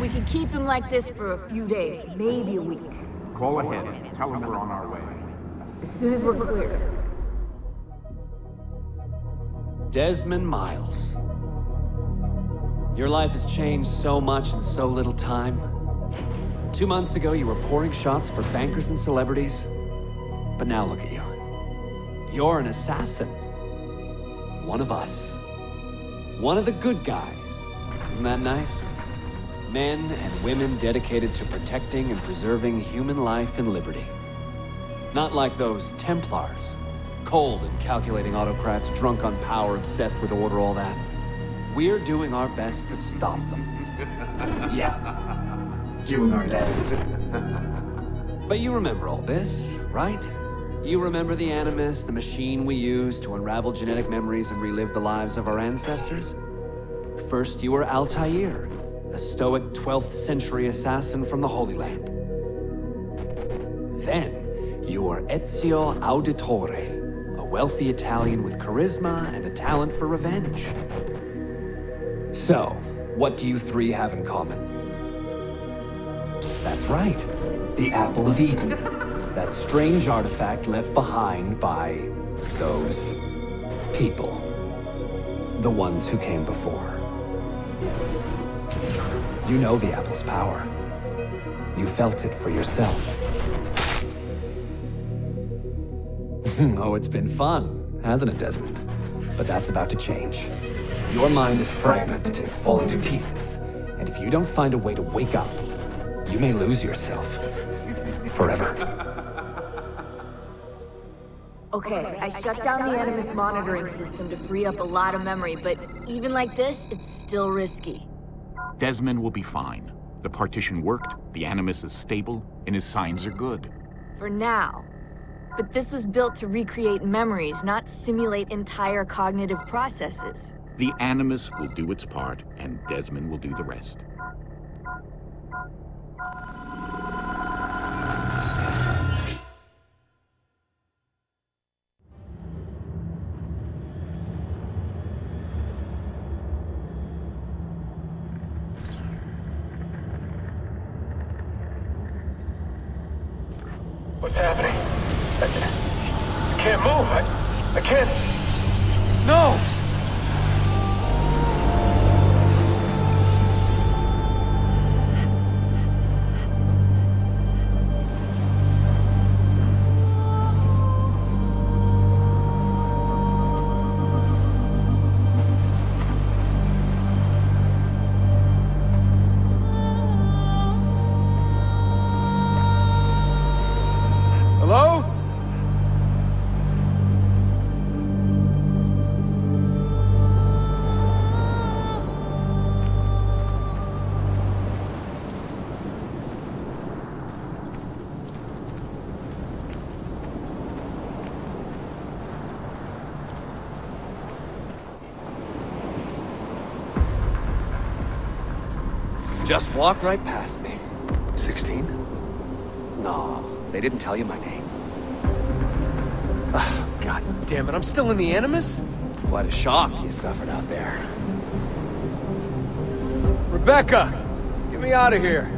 We can keep him like this for a few days, maybe a week. Call ahead. Tell him we're on our way. As soon as we're clear. Desmond Miles. Your life has changed so much in so little time. 2 months ago, you were pouring shots for bankers and celebrities. But now look at you. You're an assassin. One of us. One of the good guys. Isn't that nice? Men and women dedicated to protecting and preserving human life and liberty. Not like those Templars. Cold and calculating autocrats, drunk on power, obsessed with order, all that. We're doing our best to stop them. Yeah. Doing our best. But you remember all this, right? You remember the Animus, the machine we use to unravel genetic memories and relive the lives of our ancestors? First, you were Altaïr, a stoic 12th century assassin from the Holy Land. Then, you were Ezio Auditore, a wealthy Italian with charisma and a talent for revenge. So, what do you three have in common? That's right, the Apple of Eden. That strange artifact left behind by those people. The ones who came before. You know the apple's power. You felt it for yourself. Oh, it's been fun, hasn't it, Desmond? But that's about to change. Your mind is fragmented, falling to pieces. And if you don't find a way to wake up, you may lose yourself. Forever. Okay, I shut down the Animus monitoring system to free up a lot of memory, but even like this, it's still risky. Desmond will be fine. The partition worked, the Animus is stable, and his signs are good. For now. But this was built to recreate memories, not simulate entire cognitive processes. The Animus will do its part, and Desmond will do the rest. What's happening? I can't move. I can't. No! Hello? Just walk right past me. 16? No, they didn't tell you my name. Oh, God damn it, I'm still in the Animus? What a shock you suffered out there. Rebecca! Get me out of here.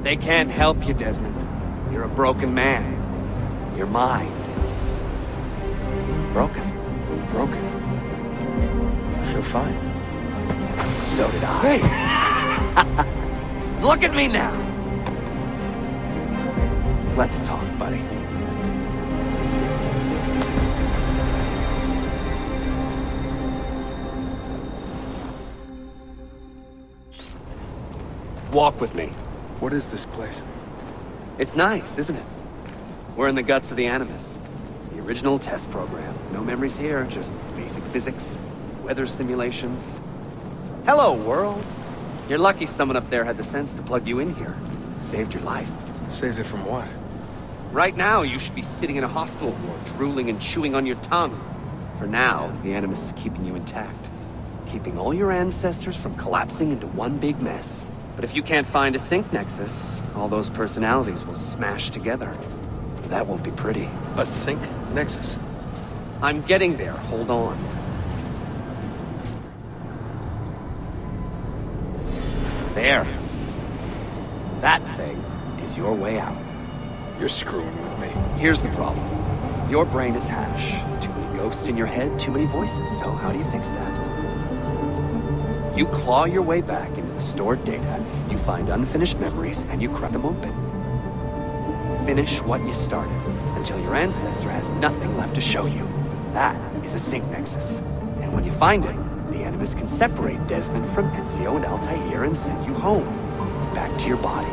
They can't help you, Desmond. You're a broken man. Your mind, it's... broken. Broken. I feel fine. So did I. Hey! Look at me now! Let's talk, buddy. Walk with me. What is this place? It's nice, isn't it? We're in the guts of the Animus. The original test program. No memories here, just basic physics, weather simulations. Hello, world. You're lucky someone up there had the sense to plug you in here. It saved your life. Saved it from what? Right now, you should be sitting in a hospital ward, drooling and chewing on your tongue. For now, the Animus is keeping you intact. Keeping all your ancestors from collapsing into one big mess. But if you can't find a sync nexus, all those personalities will smash together. That won't be pretty. A sync nexus? I'm getting there, hold on. There. That thing is your way out. You're screwing with me. Here's the problem. Your brain is hash. Too many ghosts in your head, too many voices. So how do you fix that? You claw your way back into the stored data, you find unfinished memories, and you crack them open. Finish what you started, until your ancestor has nothing left to show you. That is a sync nexus. And when you find it, the Animus can separate Desmond from Ezio and Altaïr and send you home. Back to your body.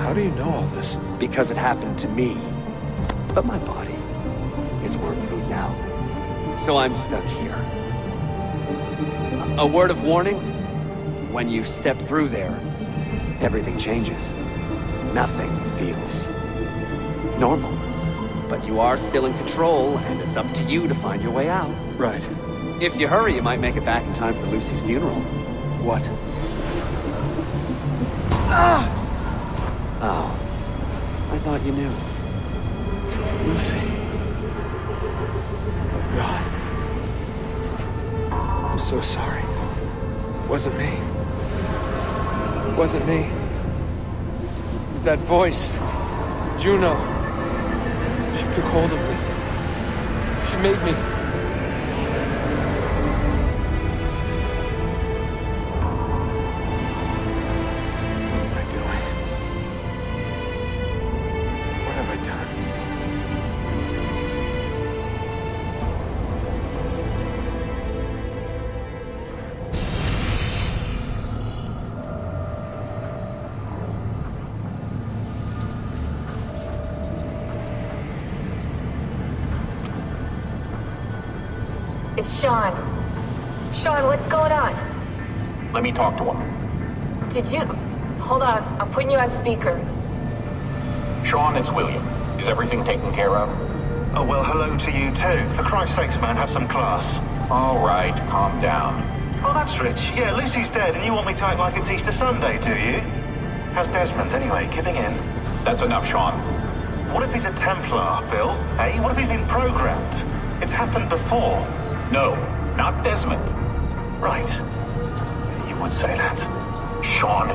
How do you know all this? Because it happened to me. But my body, it's worm food now. So I'm stuck here. A word of warning? When you step through there, everything changes. Nothing feels normal. But you are still in control, and it's up to you to find your way out. Right. If you hurry, you might make it back in time for Lucy's funeral. What? Ah! Oh. I thought you knew. Lucy. Oh, God. I'm so sorry. It wasn't me. It wasn't me. It was that voice. Juno. She took hold of me. She made me. What am I doing? What have I done? It's Sean. Sean, what's going on? Let me talk to him. Did you... Hold on, I'm putting you on speaker. Sean, it's William. Is everything taken care of? Oh, well, hello to you too. For Christ's sakes, man, have some class. All right, calm down. Oh, that's rich. Yeah, Lucy's dead, and you want me to act like it's Easter Sunday, do you? How's Desmond, anyway? Giving in? That's enough, Sean. What if he's a Templar, Bill? Eh? What if he's been programmed? It's happened before. No, not Desmond. Right. You would say that. Sean.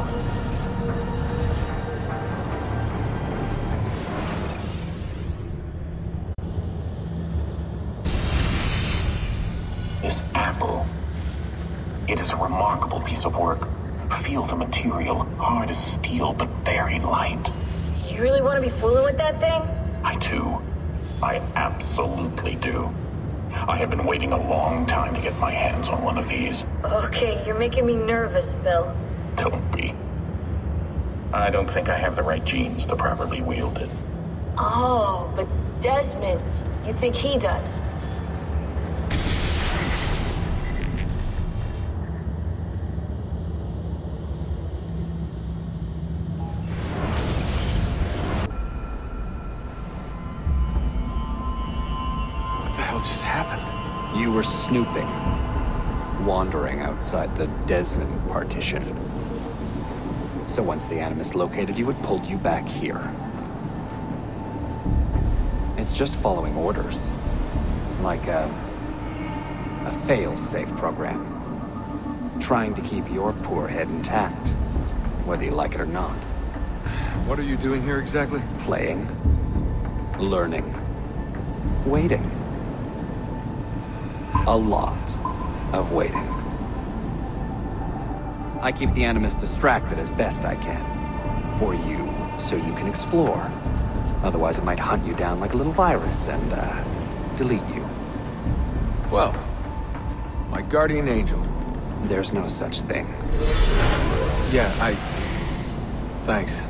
This apple. It is a remarkable piece of work. Feel the material, hard as steel, but very light. You really want to be fooling with that thing? I do. I absolutely do. I have been waiting a long time to get my hands on one of these. Okay, you're making me nervous, Bill. Don't be. I don't think I have the right genes to properly wield it. Oh, but Desmond, you think he does? What the hell just happened? You were snooping. Wandering outside the Desmond partition. So once the Animus located you, it pulled you back here. It's just following orders. Like a fail-safe program. Trying to keep your poor head intact, whether you like it or not. What are you doing here exactly? Playing. Learning. Waiting. A lot of waiting. I keep the Animus distracted as best I can. For you, so you can explore. Otherwise it might hunt you down like a little virus and, delete you. Well, my guardian angel. There's no such thing. Yeah, Thanks.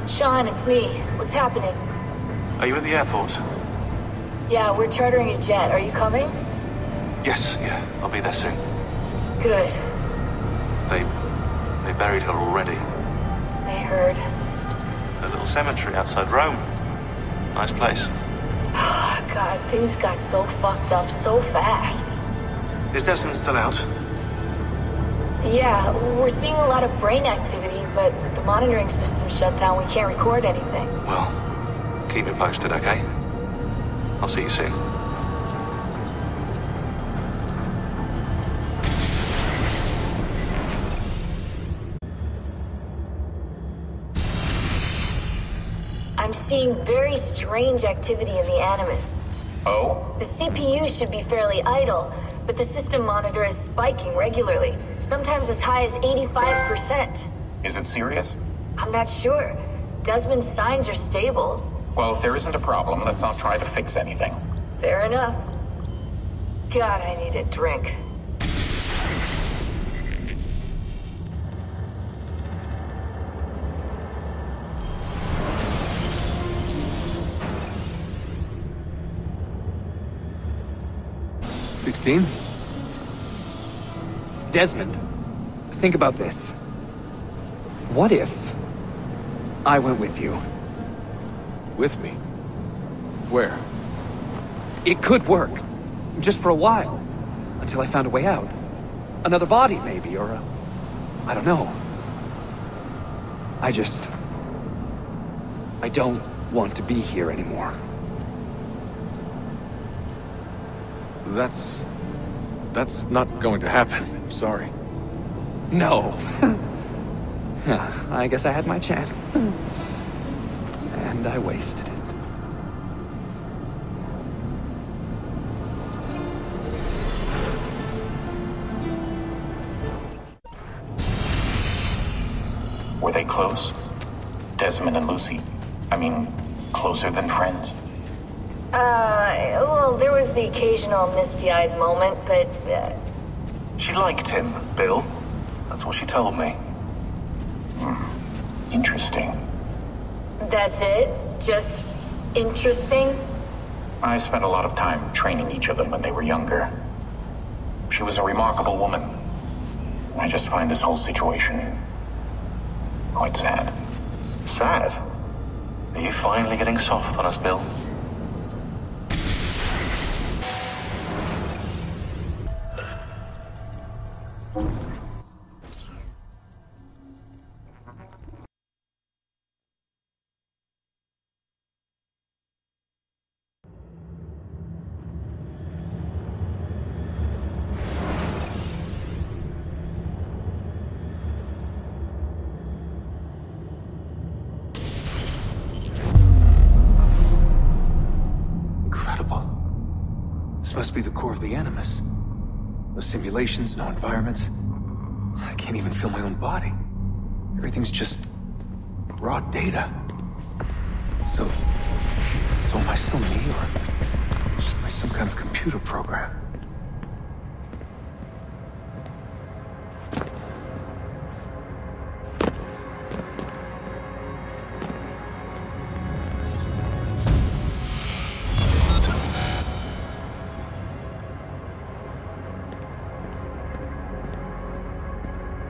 Sean, it's me. What's happening? Are you at the airport? Yeah, we're chartering a jet. Are you coming? Yes, yeah. I'll be there soon. Good. They buried her already. I heard. A little cemetery outside Rome. Nice place. God, things got so fucked up so fast. Is Desmond still out? Yeah, we're seeing a lot of brain activity, but the monitoring system's shut down. We can't record anything. Well, keep me posted, okay? I'll see you soon. I'm seeing very strange activity in the Animus. Oh? The CPU should be fairly idle, but the system monitor is spiking regularly, sometimes as high as 85%. Is it serious? I'm not sure. Desmond's signs are stable. Well, if there isn't a problem, let's not try to fix anything. Fair enough. God, I need a drink. Desmond, think about this. What if I went with you? With me? Where? It could work. Just for a while. Until I found a way out. Another body, maybe, or a... I don't know. I don't want to be here anymore. That's not going to happen. I'm sorry. No. I guess I had my chance. And I wasted it. Were they close? Desmond and Lucy? I mean, closer than friends? Well, there was the occasional misty-eyed moment, but, She liked him, Bill. That's what she told me. Interesting. that's it? Just interesting? I spent a lot of time training each of them when they were younger. She was a remarkable woman. I just find this whole situation quite sad. Sad? Are you finally getting soft on us, Bill? This must be the core of the Animus. No simulations, no environments. I can't even feel my own body. Everything's just raw data. So am I still me, or am I some kind of computer program?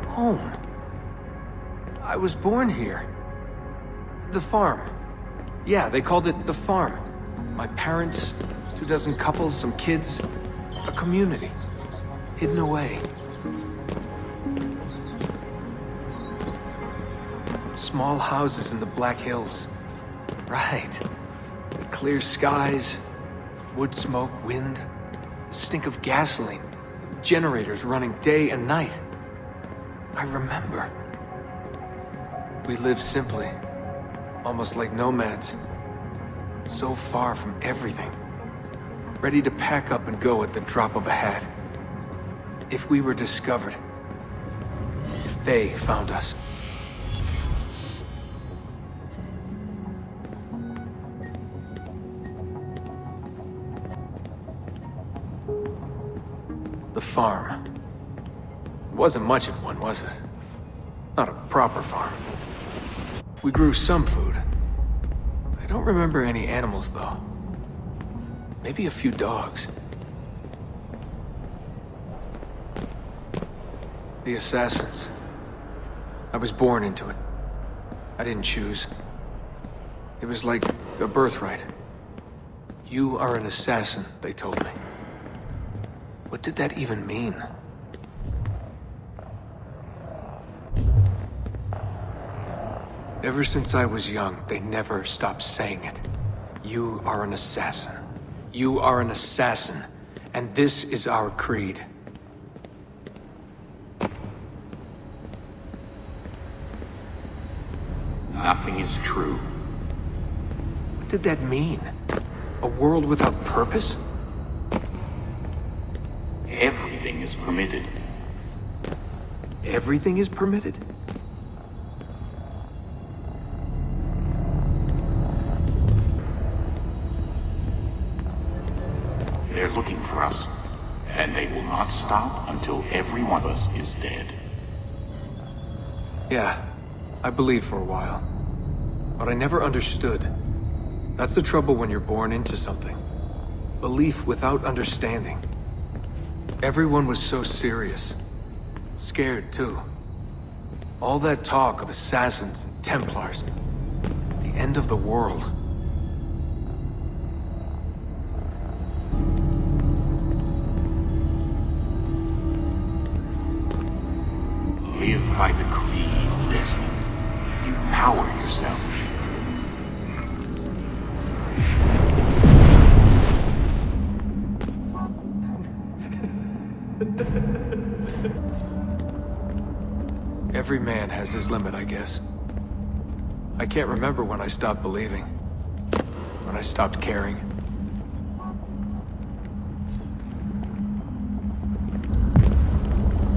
Home. I was born here. The farm. Yeah, they called it the farm. My parents, 24 couples, some kids, a community. Hidden away. Small houses in the Black Hills. Right. The clear skies, wood smoke, wind, the stink of gasoline, generators running day and night. I remember. We lived simply, almost like nomads. So far from everything. Ready to pack up and go at the drop of a hat. If we were discovered. If they found us. The farm. It wasn't much of one, was it? Not a proper farm. We grew some food. I don't remember any animals, though. Maybe a few dogs. The assassins. I was born into it. I didn't choose. It was like a birthright. You are an assassin, they told me. What did that even mean? Ever since I was young, they never stopped saying it. You are an assassin. You are an assassin. And this is our creed. Nothing is true. What did that mean? A world without purpose? Everything is permitted. Everything is permitted? They're looking for us, and they will not stop until every one of us is dead. Yeah, I believed for a while. But I never understood. That's the trouble when you're born into something. Belief without understanding. Everyone was so serious. Scared, too. All that talk of assassins and Templars. The end of the world. Live by the creed, Desmond. Empower yourself. Every man has his limit, I guess. I can't remember when I stopped believing. When I stopped caring.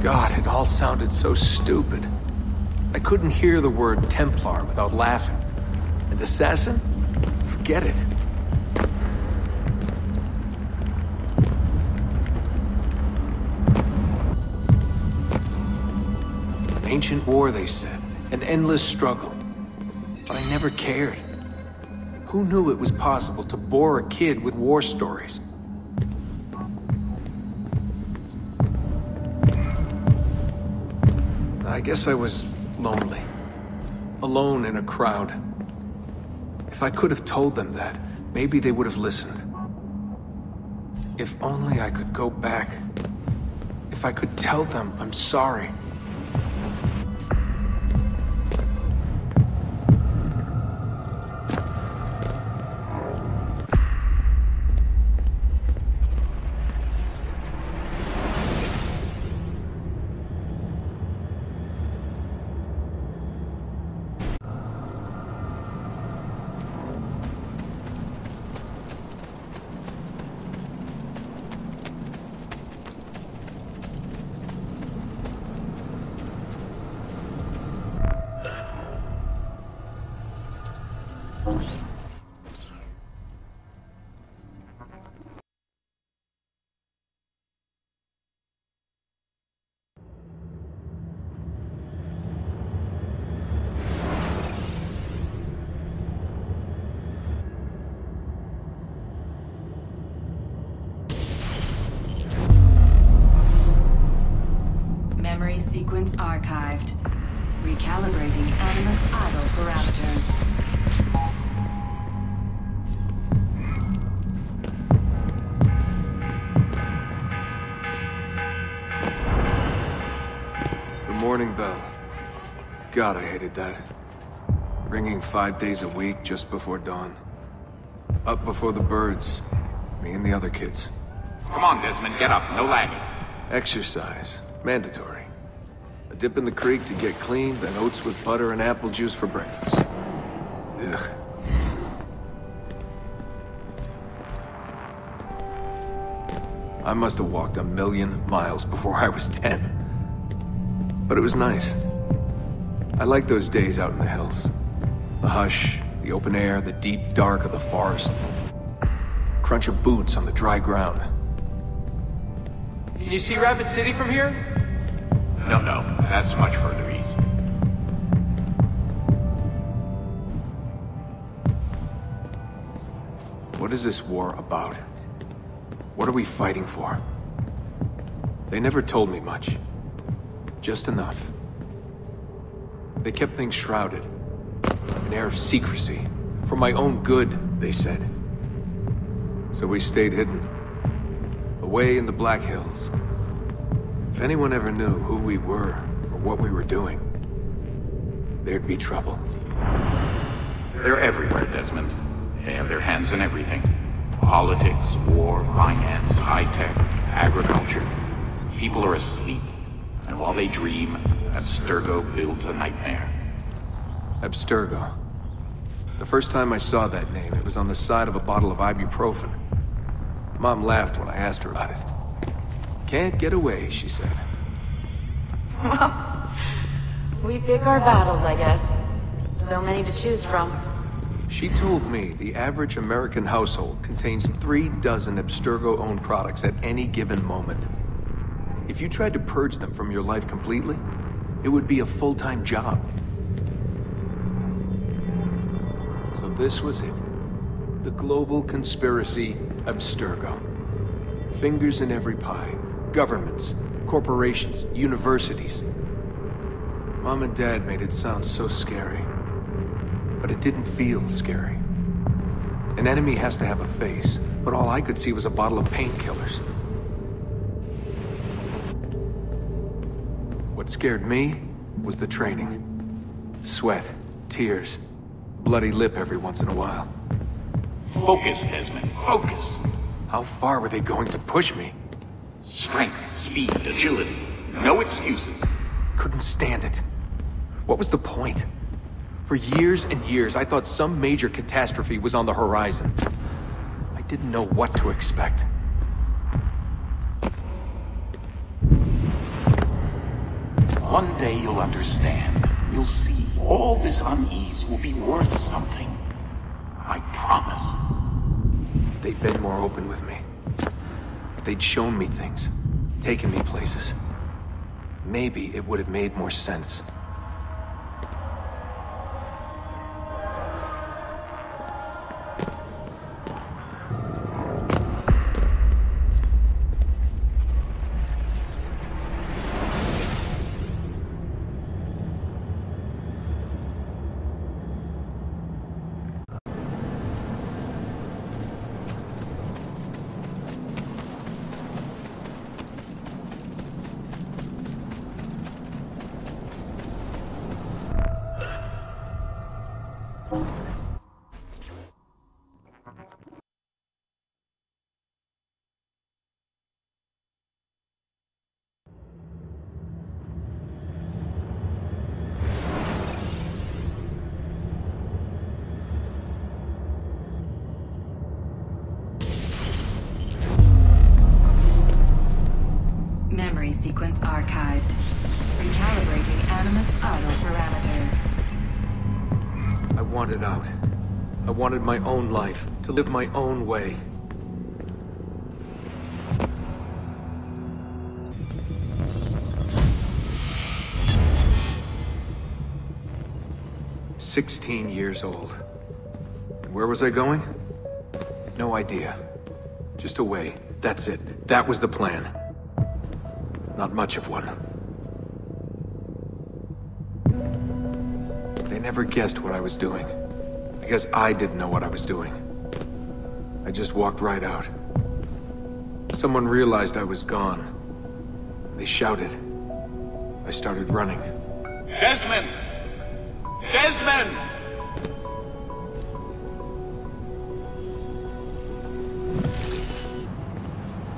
God, it all sounded so stupid. I couldn't hear the word Templar without laughing. And assassin? Forget it. An ancient war, they said. An endless struggle. But I never cared. Who knew it was possible to bore a kid with war stories? I guess I was lonely. Alone in a crowd. If I could have told them that, maybe they would have listened. If only I could go back. If I could tell them I'm sorry. Memory sequence archived. Recalibrating Animus Island parameters. The morning bell. God, I hated that. Ringing 5 days a week just before dawn. Up before the birds. Me and the other kids. Come on, Desmond, get up. No lagging. Exercise. Mandatory. A dip in the creek to get clean, then oats with butter and apple juice for breakfast. Ugh. I must have walked 1,000,000 miles before I was 10. But it was nice. I liked those days out in the hills. The hush, the open air, the deep dark of the forest. Crunch of boots on the dry ground. Can you see Rapid City from here? No, that's much further east. What is this war about? What are we fighting for? They never told me much. Just enough. They kept things shrouded. An air of secrecy. For my own good, they said. So we stayed hidden. Away in the Black Hills. If anyone ever knew who we were, or what we were doing, there'd be trouble. They're everywhere, Desmond. They have their hands in everything. Politics, war, finance, high-tech, agriculture. People are asleep, and while they dream, Abstergo builds a nightmare. Abstergo. The first time I saw that name, it was on the side of a bottle of ibuprofen. Mom laughed when I asked her about it. Can't get away, she said. Well, we pick our battles, I guess. So many to choose from. She told me the average American household contains 3 dozen Abstergo-owned products at any given moment. If you tried to purge them from your life completely, it would be a full-time job. So this was it. The global conspiracy, Abstergo. Fingers in every pie. Governments, corporations, universities. Mom and Dad made it sound so scary. But it didn't feel scary. An enemy has to have a face, but all I could see was a bottle of painkillers. What scared me was the training. Sweat, tears, bloody lip every once in a while. Focus, Desmond, focus. How far were they going to push me? Strength, speed, agility. No excuses. Couldn't stand it. What was the point? For years and years, I thought some major catastrophe was on the horizon. I didn't know what to expect. One day you'll understand. You'll see. All this unease will be worth something. I promise. If they'd been more open with me. If they'd shown me things. Taken me places. Maybe it would have made more sense. Memory sequence archived. Recalibrating Animus Island parameters. I wanted out. I wanted my own life, to live my own way. "16 years old. Where was I going? No idea. Just away. That's it. That was the plan. Not much of one. They never guessed what I was doing. Because I didn't know what I was doing. I just walked right out. Someone realized I was gone. They shouted. I started running. Desmond! Desmond!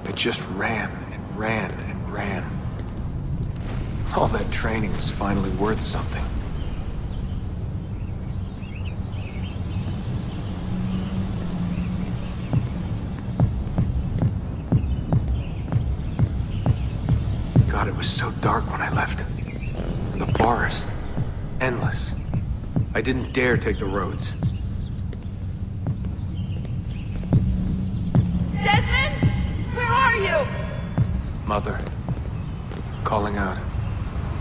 I just ran and ran and ran. All that training was finally worth something. God, it was so dark when I left. And the forest. Endless. I didn't dare take the roads. Desmond! Where are you? Mother. Calling out.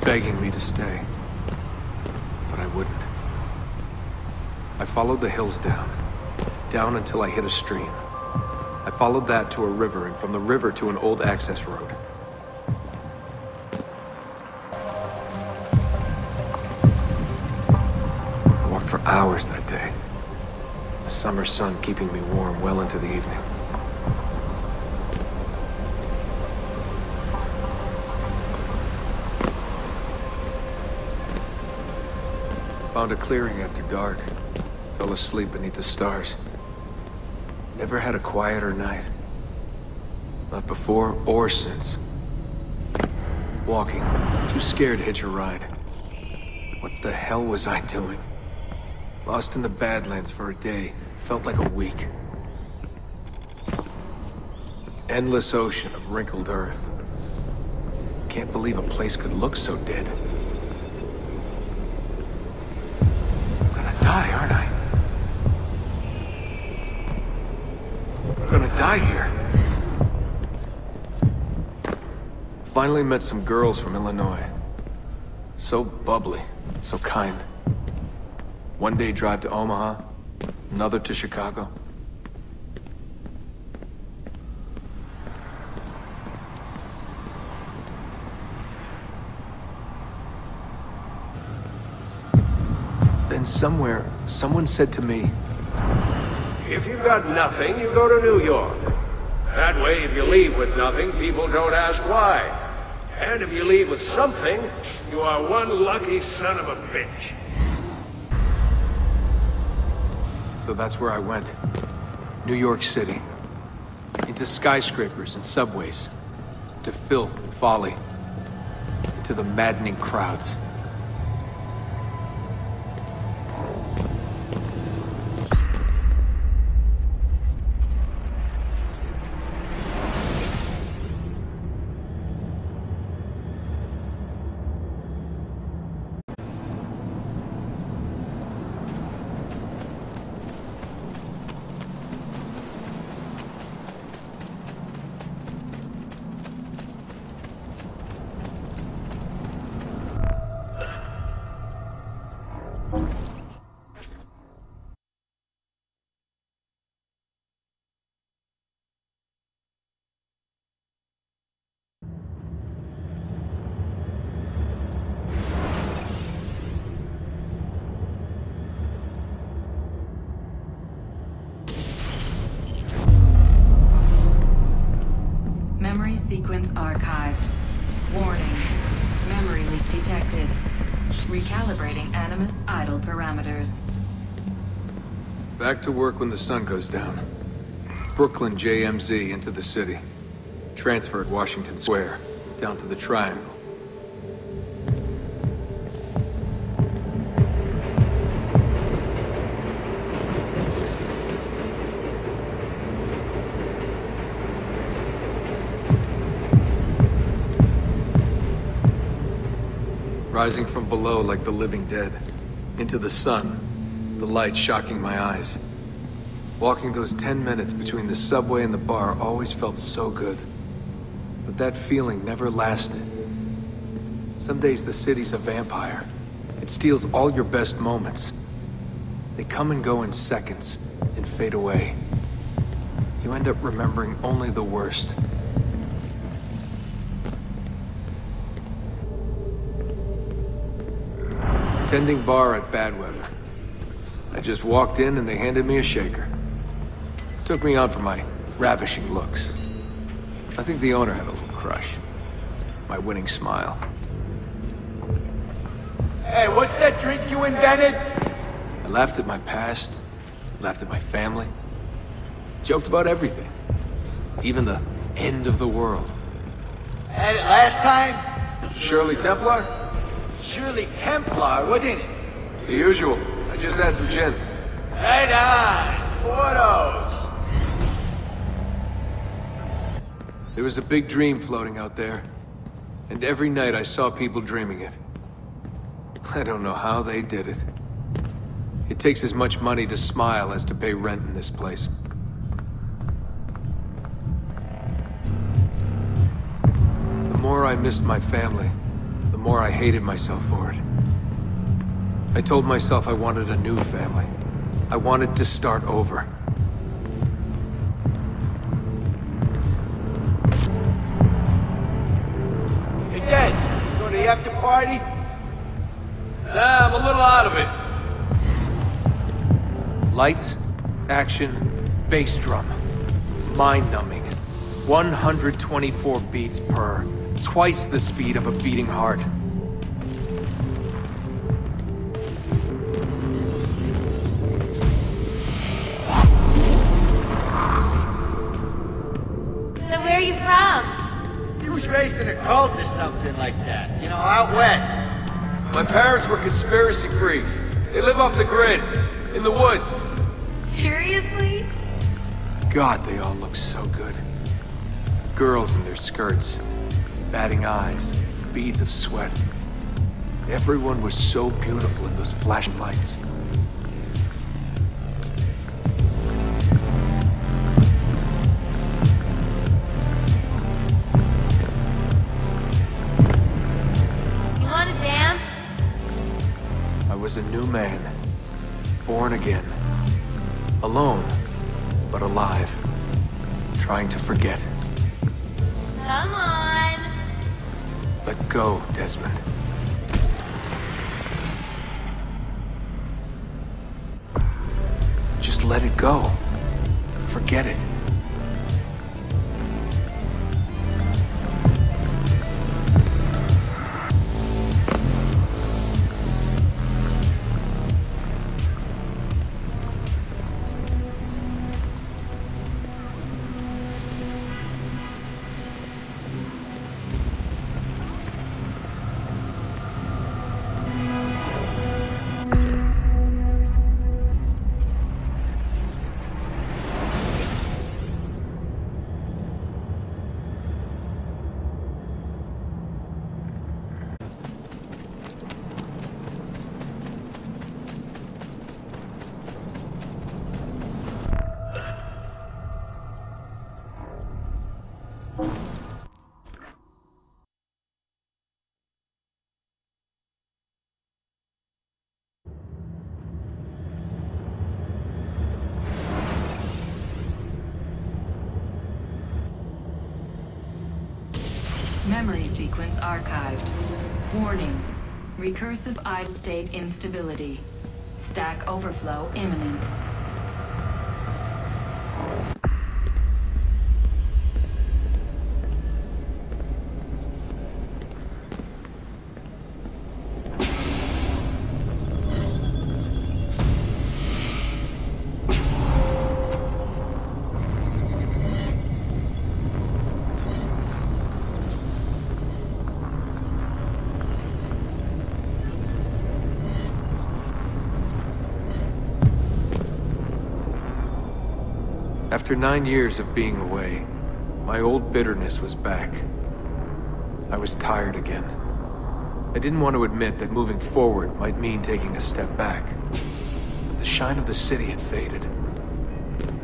Begging me to stay. But I wouldn't. I followed the hills down. Down until I hit a stream. I followed that to a river, and from the river to an old access road. I walked for hours that day. The summer sun keeping me warm well into the evening. Found a clearing after dark. Fell asleep beneath the stars. Never had a quieter night. Not before or since. Walking. Too scared to hitch a ride. What the hell was I doing? Lost in the Badlands for a day. Felt like a week. Endless ocean of wrinkled earth. Can't believe a place could look so dead. I'm gonna die, aren't I? I'm gonna die here. Finally met some girls from Illinois. So bubbly, so kind. One day drive to Omaha, another to Chicago. Then somewhere, someone said to me, "If you've got nothing, you go to New York. That way, if you leave with nothing, people don't ask why. And if you leave with something, you are one lucky son of a bitch." So that's where I went. New York City. Into skyscrapers and subways. To filth and folly. Into the maddening crowds. Memory sequence archived. Warning. Memory leak detected. Recalibrating Animus idle parameters. Back to work when the sun goes down. Brooklyn JMZ into the city. Transferred Washington Square, down to the Triangle. Rising from below like the living dead. Into the sun, the light shocking my eyes. Walking those 10 minutes between the subway and the bar always felt so good. But that feeling never lasted. Some days the city's a vampire. It steals all your best moments. They come and go in seconds, and fade away. You end up remembering only the worst. Tending bar at Badweather. I just walked in and they handed me a shaker. Took me on for my ravishing looks. I think the owner had a little crush. My winning smile. Hey, what's that drink you invented? I laughed at my past, laughed at my family, joked about everything. Even the end of the world. Had it last time? Shirley Templar? Shirley Templar, what's in it? The usual. I just had some gin. Right on. Photos. There was a big dream floating out there. And every night I saw people dreaming it. I don't know how they did it. It takes as much money to smile as to pay rent in this place. The more I missed my family, the more I hated myself for it. I told myself I wanted a new family. I wanted to start over. Hey, Des, you go to the after party? Nah, I'm a little out of it. Lights, action, bass drum. Mind-numbing. 124 beats per. Twice the speed of a beating heart. cult or something like that. You know, out west. My parents were conspiracy freaks. They live off the grid, in the woods. Seriously? God, they all look so good. Girls in their skirts, batting eyes, beads of sweat. Everyone was so beautiful in those flashing lights. You want to dance? I was a new man, born again, alone, but alive, trying to forget. Come on. Let go, Desmond. Just let it go. Forget it. Memory sequence archived. Warning. Recursive idle state instability. Stack overflow imminent. After 9 years of being away, my old bitterness was back. I was tired again. I didn't want to admit that moving forward might mean taking a step back. The shine of the city had faded.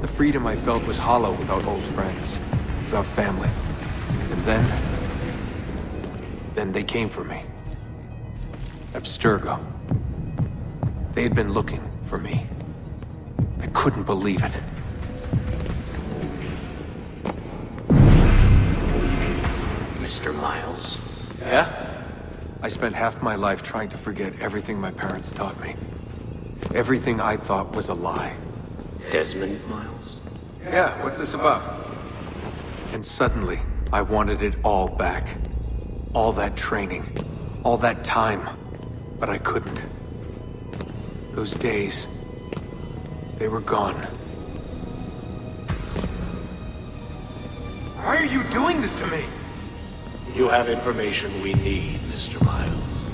The freedom I felt was hollow without old friends, without family. And then they came for me. Abstergo. They had been looking for me. I couldn't believe it. Mr. Miles? Yeah? I spent half my life trying to forget everything my parents taught me. Everything I thought was a lie. Desmond Miles? Yeah, what's this about? And suddenly, I wanted it all back. All that training. All that time. But I couldn't. Those days, they were gone. Why are you doing this to me? You have information we need, Mr. Miles.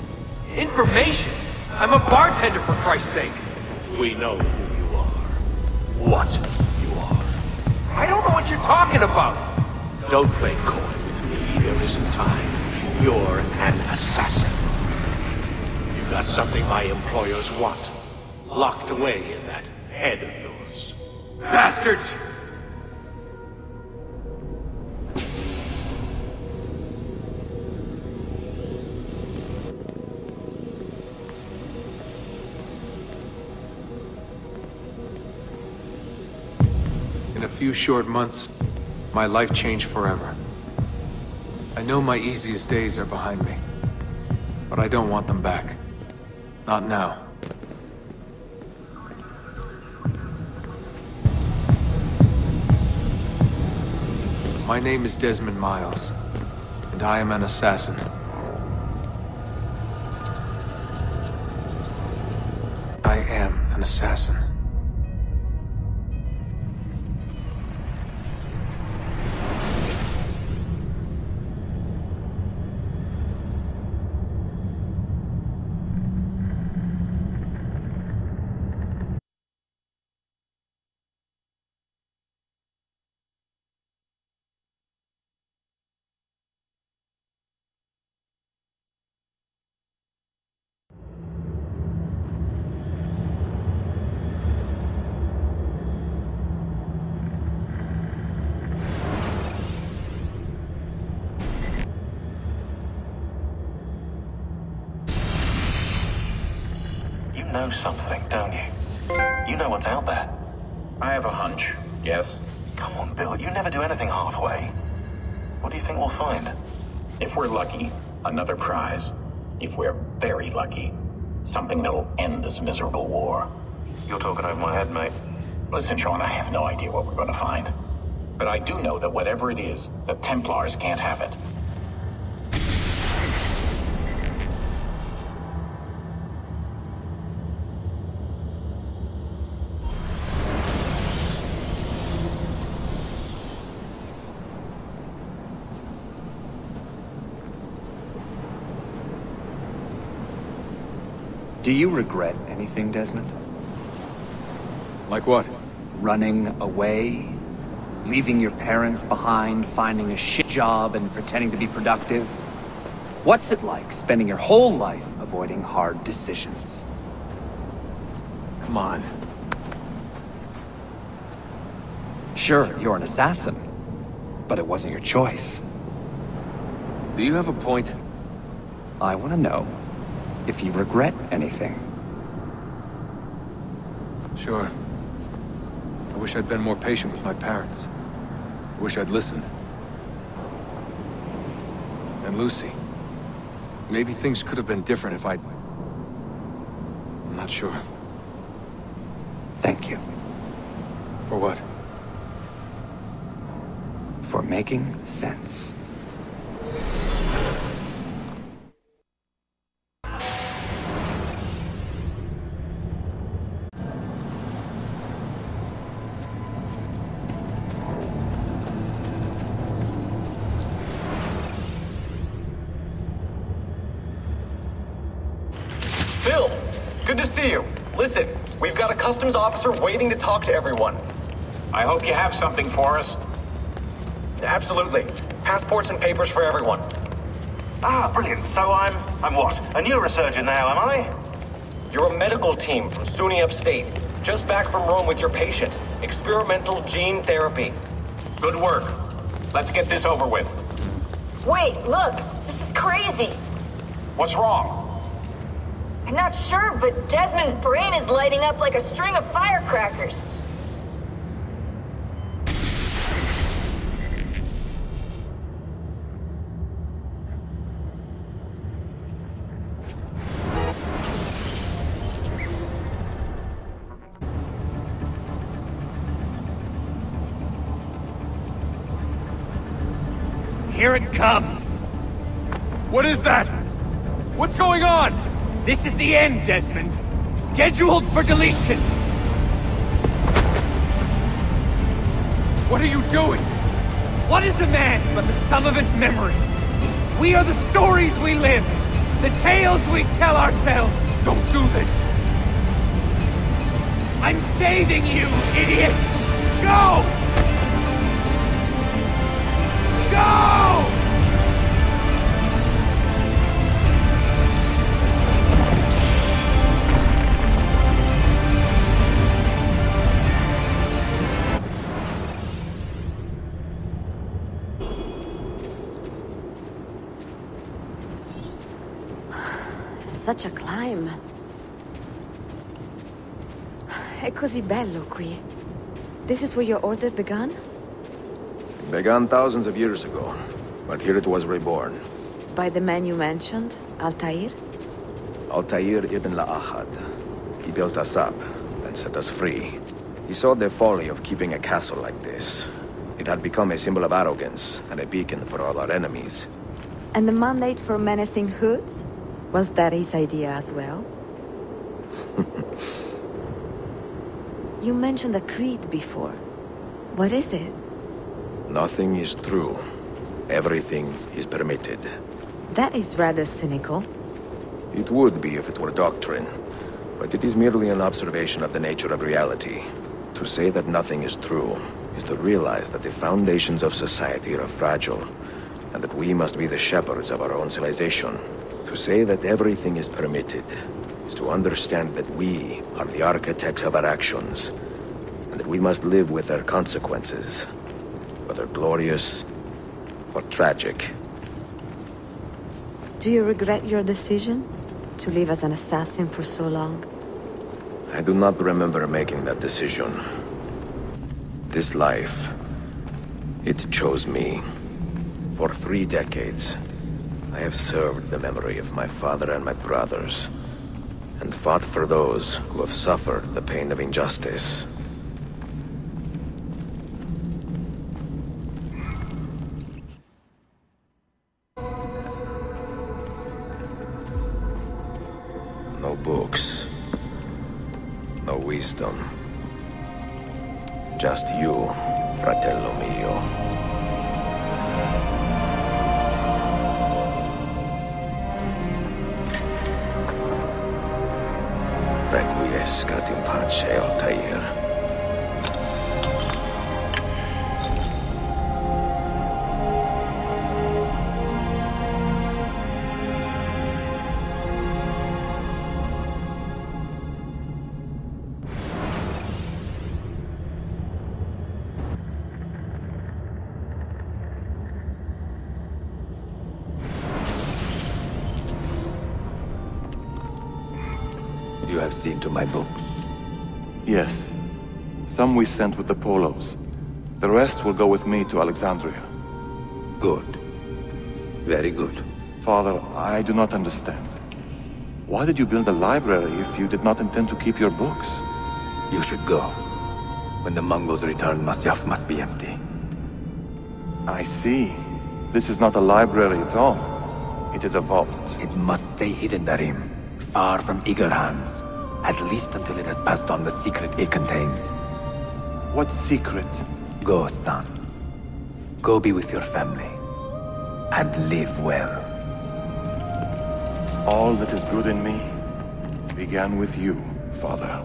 Information? I'm a bartender, for Christ's sake. We know who you are. What you are. I don't know what you're talking about. Don't play coy with me. There isn't time. You're an assassin. You've got something my employers want. Locked away in that head of yours. Bastards! In a few short months, my life changed forever. I know my easiest days are behind me, but I don't want them back. Not now. My name is Desmond Miles, and I am an assassin. I am an assassin. know something, don't you? You know what's out there. I have a hunch, yes. Come on, Bill, you never do anything halfway. What do you think we'll find? If we're lucky, another prize. If we're very lucky, something that'll end this miserable war. You're talking over my head, mate. Listen, Sean, I have no idea what we're going to find. But I do know that whatever it is, the Templars can't have it. Do you regret anything, Desmond? Like what? Running away? Leaving your parents behind, finding a shit job and pretending to be productive? What's it like spending your whole life avoiding hard decisions? Come on. Sure, you're an assassin, but it wasn't your choice. Do you have a point? I want to know if you regret anything. Sure. I wish I'd been more patient with my parents. I wish I'd listened. And Lucy. Maybe things could have been different if I'd... I'm not sure. Thank you. For what? For making sense. Bill, good to see you. Listen, we've got a customs officer waiting to talk to everyone. I hope you have something for us. Absolutely. Passports and papers for everyone. Ah, brilliant. So I'm what? A neurosurgeon now, am I? You're a medical team from SUNY Upstate. Just back from Rome with your patient. Experimental gene therapy. Good work. Let's get this over with. Wait, look! This is crazy! What's wrong? I'm not sure, but Desmond's brain is lighting up like a string of firecrackers. Here it comes! What is that? What's going on? This is the end, Desmond. Scheduled for deletion. What are you doing? What is a man but the sum of his memories? We are the stories we live, the tales we tell ourselves. Don't do this. I'm saving you, idiot! Go! Go! Such a climb. È così bello qui. This is where your order began? It began thousands of years ago, but here it was reborn. By the man you mentioned, Altair? Altair ibn La'ahad. He built us up, and set us free. He saw the folly of keeping a castle like this. It had become a symbol of arrogance, and a beacon for all our enemies. And the mandate for menacing hoods? Was that his idea as well? You mentioned a creed before. What is it? Nothing is true. Everything is permitted. That is rather cynical. It would be if it were doctrine, but it is merely an observation of the nature of reality. To say that nothing is true is to realize that the foundations of society are fragile, and that we must be the shepherds of our own civilization. To say that everything is permitted is to understand that we are the architects of our actions, and that we must live with their consequences, whether glorious or tragic. Do you regret your decision to live as an assassin for so long? I do not remember making that decision. This life, it chose me. For 3 decades, I have served the memory of my father and my brothers, and fought for those who have suffered the pain of injustice. No books. No wisdom. Just you, fratello mio. Requiescat in pace, Altaïr. You have seen to my books? Yes. Some we sent with the Polos. The rest will go with me to Alexandria. Good. Very good. Father, I do not understand. Why did you build a library if you did not intend to keep your books? You should go. When the Mongols return, Masyaf must be empty. I see. This is not a library at all. It is a vault. It must stay hidden, Darim. Far from eager hands. At least until it has passed on the secret it contains. What secret? Go, son. Go be with your family. And live well. All that is good in me began with you, Father.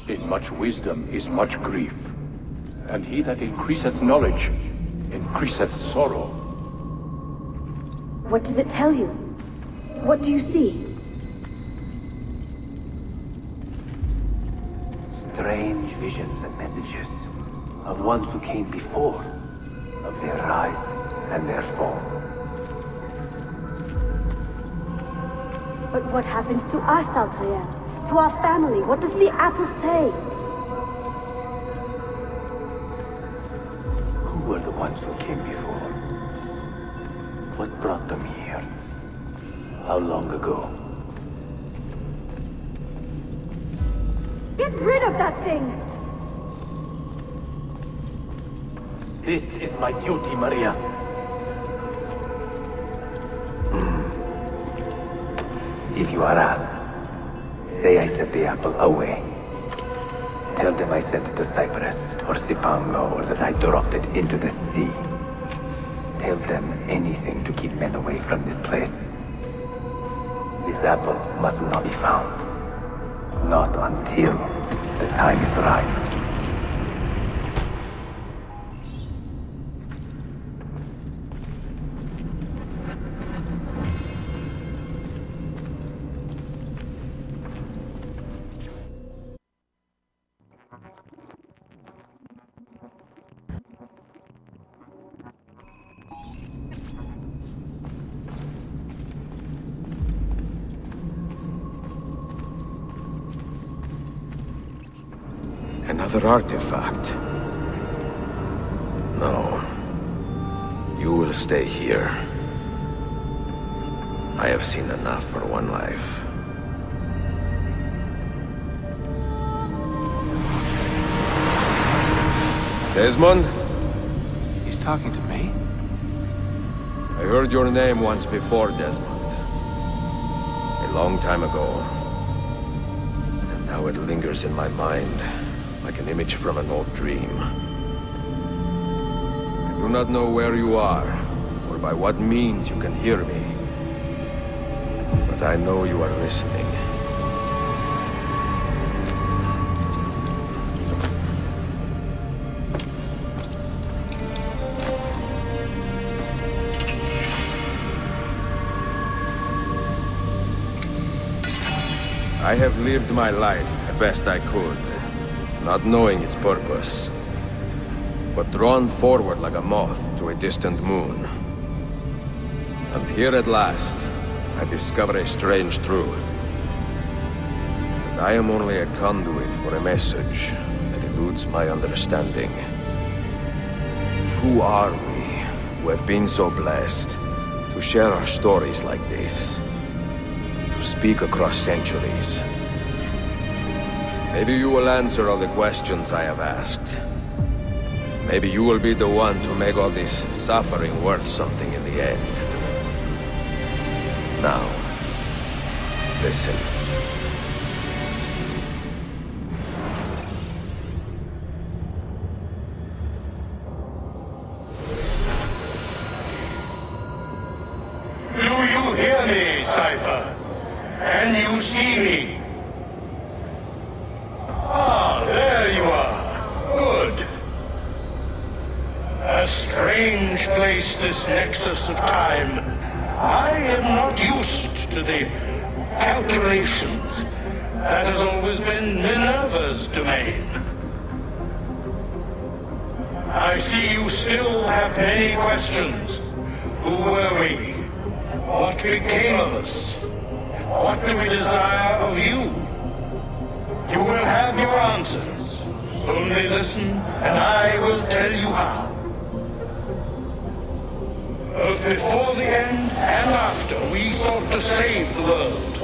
In much wisdom is much grief, and he that increaseth knowledge increaseth sorrow. What does it tell you? What do you see? Strange visions and messages of ones who came before, of their rise and their fall. But what happens to us, Altair? To our family? What does the apple say? Who were the ones who came before? What brought them here? How long ago? Get rid of that thing! This is my duty, Maria. If you are asked, say I set the apple away. Tell them I sent it to Cyprus, or Cipango, or that I dropped it into the sea. Tell them anything to keep men away from this place. This apple must not be found. Not until the time is right. Another artifact. No. You will stay here. I have seen enough for one life. Desmond? He's talking to me? I heard your name once before, Desmond. A long time ago. And now it lingers in my mind, like an image from an old dream. I do not know where you are, or by what means you can hear me. But I know you are listening. I have lived my life the best I could, not knowing its purpose, but drawn forward like a moth to a distant moon. And here at last, I discover a strange truth. That I am only a conduit for a message that eludes my understanding. Who are we, who have been so blessed to share our stories like this? To speak across centuries? Maybe you will answer all the questions I have asked. Maybe you will be the one to make all this suffering worth something in the end. Now, listen. Do you hear me, Cypher? Can you see me? Ah, there you are. Good. A strange place, this nexus of time. I am not used to the calculations. That has always been Minerva's domain. I see you still have many questions. Who were we? What became of us? What do we desire of you? You will have your answers. Only listen, and I will tell you how. Both before the end and after, we sought to save the world.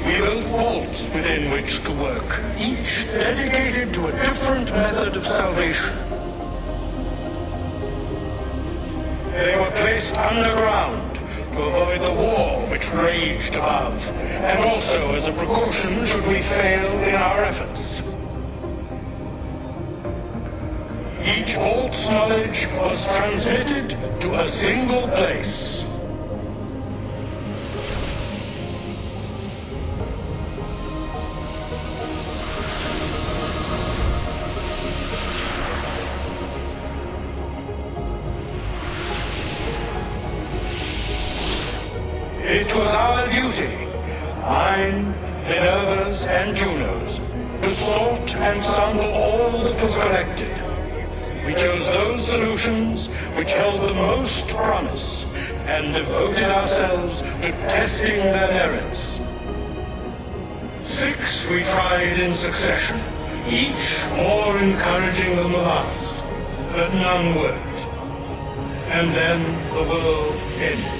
We built vaults within which to work, each dedicated to a different method of salvation. They were placed underground to avoid the war which raged above, and also as a precaution should we fail in our efforts. Each vault's knowledge was transmitted to a single place. It was our duty, mine, Minerva's, and Juno's, to sort and sample all that was collected. We chose those solutions which held the most promise, and devoted ourselves to testing their merits. 6 we tried in succession, each more encouraging than the last, but none worked. And then the world ended.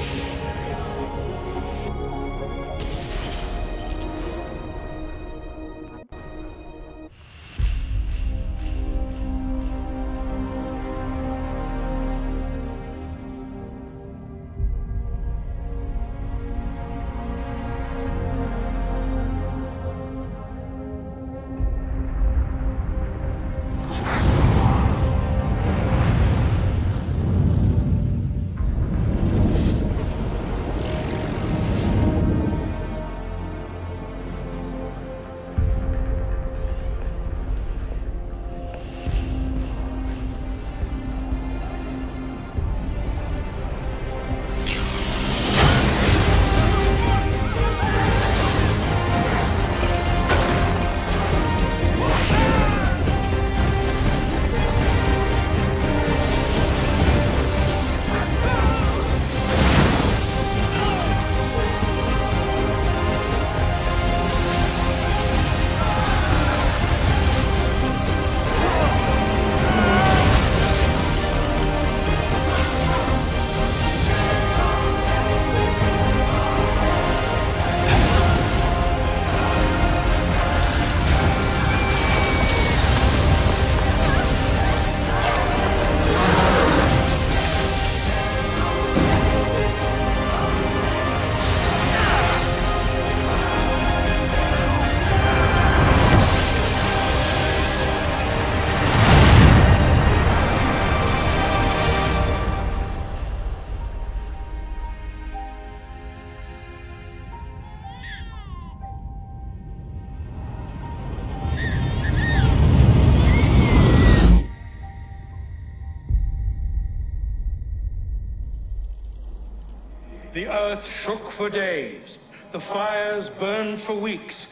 The earth shook for days. the fires burned for weeks,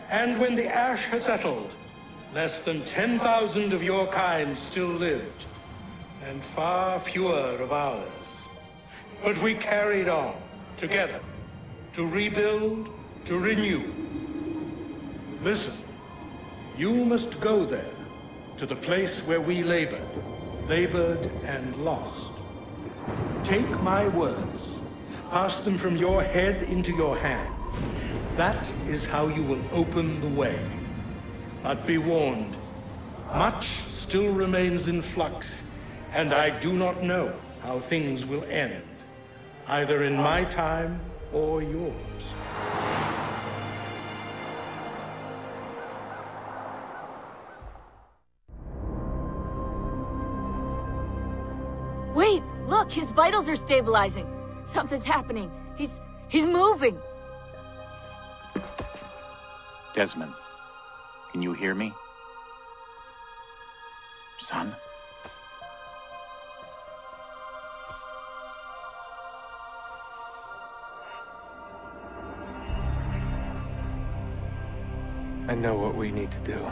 and when the ash had settled, less than 10,000 of your kind still lived, and far fewer of ours. But we carried on, together, to rebuild, to renew. Listen, you must go there, to the place where we labored and lost. Take my words, pass them from your head into your hands. That is how you will open the way. But be warned, much still remains in flux, and I do not know how things will end, either in my time or yours. Wait, look, his vitals are stabilizing. Something's happening. He's moving. Desmond, can you hear me? Son? I know what we need to do.